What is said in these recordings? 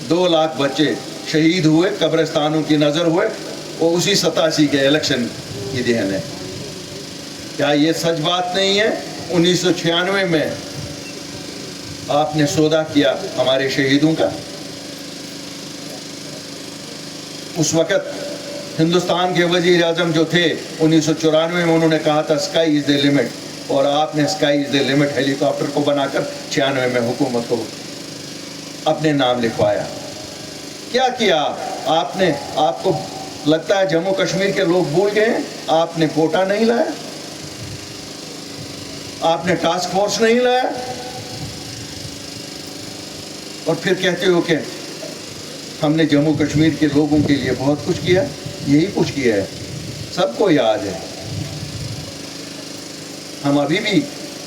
2 लाख बच्चे शहीद हुए, कब्रिस्तानों की नज़र हुए, वो उसी 87 के इलेक्शन की देन है। क्या ये सच बात नहीं है? 1996 में आपने सौदा किया हमारे शहीदों का। उस वक़्त हिंदुस्तान के वज़ीर आज़म जो थे 1994 में, उन्होंने कहा था स्काई इज़ द लिमिट, और आपने sky is the limit helicopter को बनाकर 96 में हुकूमत को अपने नाम लिखवाया। क्या किया आपने? आपको लगता है जम्मू कश्मीर के लोग भूल गए? आपने कोटा नहीं लाया, आपने टास्क फोर्स नहीं लाया, और फिर कहते हो कि हमने जम्मू कश्मीर के लोगों के लिए बहुत कुछ किया। यही कुछ किया है, सबको याद है। हम अभी भी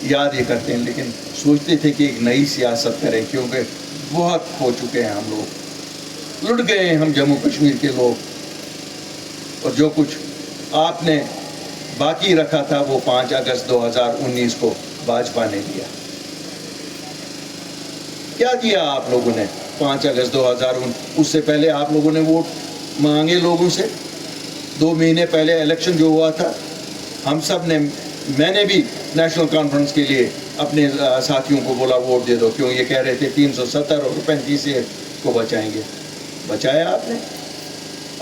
याद ये करते हैं, लेकिन सोचते थे कि एक नई सियासत करें, क्योंकि बहुत खो चुके हैं हम लोग, लुट गए हैं हम जम्मू कश्मीर के लोग। और जो कुछ आपने बाकी रखा था वो 5 अगस्त 2019 को भाजपा ने दिया। क्या किया आप लोगों ने 5 अगस्त 2019? उससे पहले आप लोगों ने वोट मांगे लोगों से। 2 महीने पहले इलेक्शन जो हुआ था, हम सब ने, मैंने भी नेशनल कॉन्फ्रेंस के लिए अपने साथियों को बोला वोट दे दो, क्यों ये कह रहे थे 370 और 35 को बचाएंगे। बचाया आपने?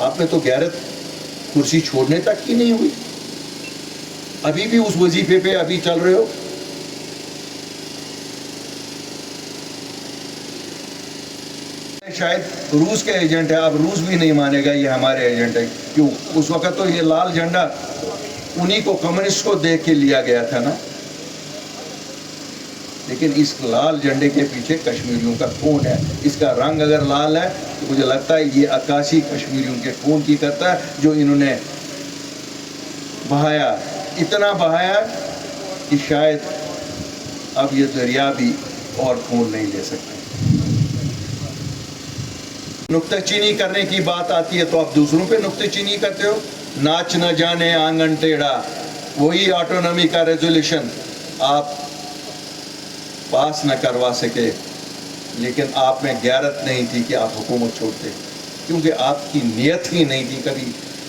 आपने तो गैरत कुर्सी छोड़ने तक की नहीं हुई, अभी भी उस वजीफे पे अभी चल रहे हो। शायद रूस के एजेंट है, अब रूस भी नहीं मानेगा ये हमारे एजेंट है। क्यों? उस वक्त तो ये लाल झंडा उन्हीं को, कम्युनिस्ट को देख के लिया गया था ना। लेकिन इस लाल झंडे के पीछे कश्मीरियों का खून है। इसका रंग अगर लाल है तो मुझे लगता है ये अक्कासी कश्मीरियों के खून की करता है, जो इन्होंने बहाया, इतना बहाया कि शायद अब ये दरिया भी और खून नहीं ले सकते। नुक्ताचीनी करने की बात आती है तो आप दूसरों पे नुक्ताचीनी करते हो। नाच न जाने आंगन टेढ़ा, वही ऑटोनॉमी का रेजोल्यूशन आप पास न करवा सके, लेकिन आप में गैरत नहीं थी कि आप हुकूमत छोड़ते, क्योंकि आपकी नीयत ही नहीं थी कभी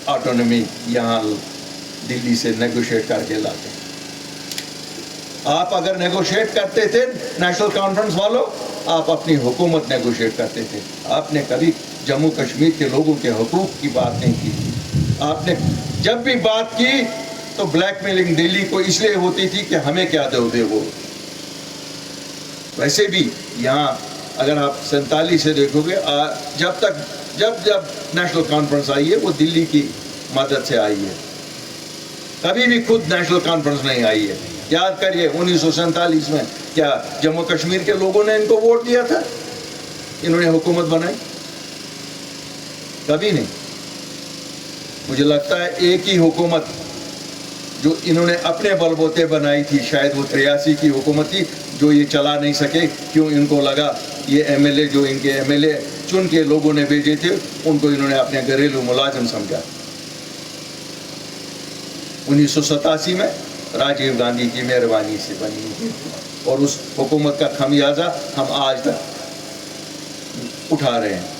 ऑटोनॉमी यहाँ दिल्ली से नेगोशिएट करके लाते। आप अगर नेगोशिएट करते थे नेशनल कॉन्फ्रेंस वालों, आप अपनी हुकूमत नेगोशिएट करते थे। आपने कभी जम्मू कश्मीर के लोगों के हुकूक की बात नहीं की। आपने जब भी बात की तो ब्लैकमेलिंग दिल्ली को इसलिए होती थी कि हमें क्या दोगे वो। वैसे भी यहाँ अगर आप 47 से देखोगे, जब नेशनल कॉन्फ्रेंस आई है वो दिल्ली की मदद से आई है, कभी भी खुद नेशनल कॉन्फ्रेंस नहीं आई है। याद करिए 1947 में क्या जम्मू कश्मीर के लोगों ने इनको वोट दिया था? इन्होंने हुकूमत बनाई? कभी नहीं। मुझे लगता है एक ही हुकूमत जो इन्होंने अपने बलबूते बनाई थी, शायद वो 83 की हुकूमत थी, जो ये चला नहीं सके। क्यों? इनको लगा ये एमएलए जो इनके एमएलए चुन के लोगों ने भेजे थे, उनको इन्होंने अपने घरेलू मुलाजिम समझा। 1987 में राजीव गांधी की मेहरबानी से बनी, और उस हुकूमत का खमियाजा हम आज तक उठा रहे हैं।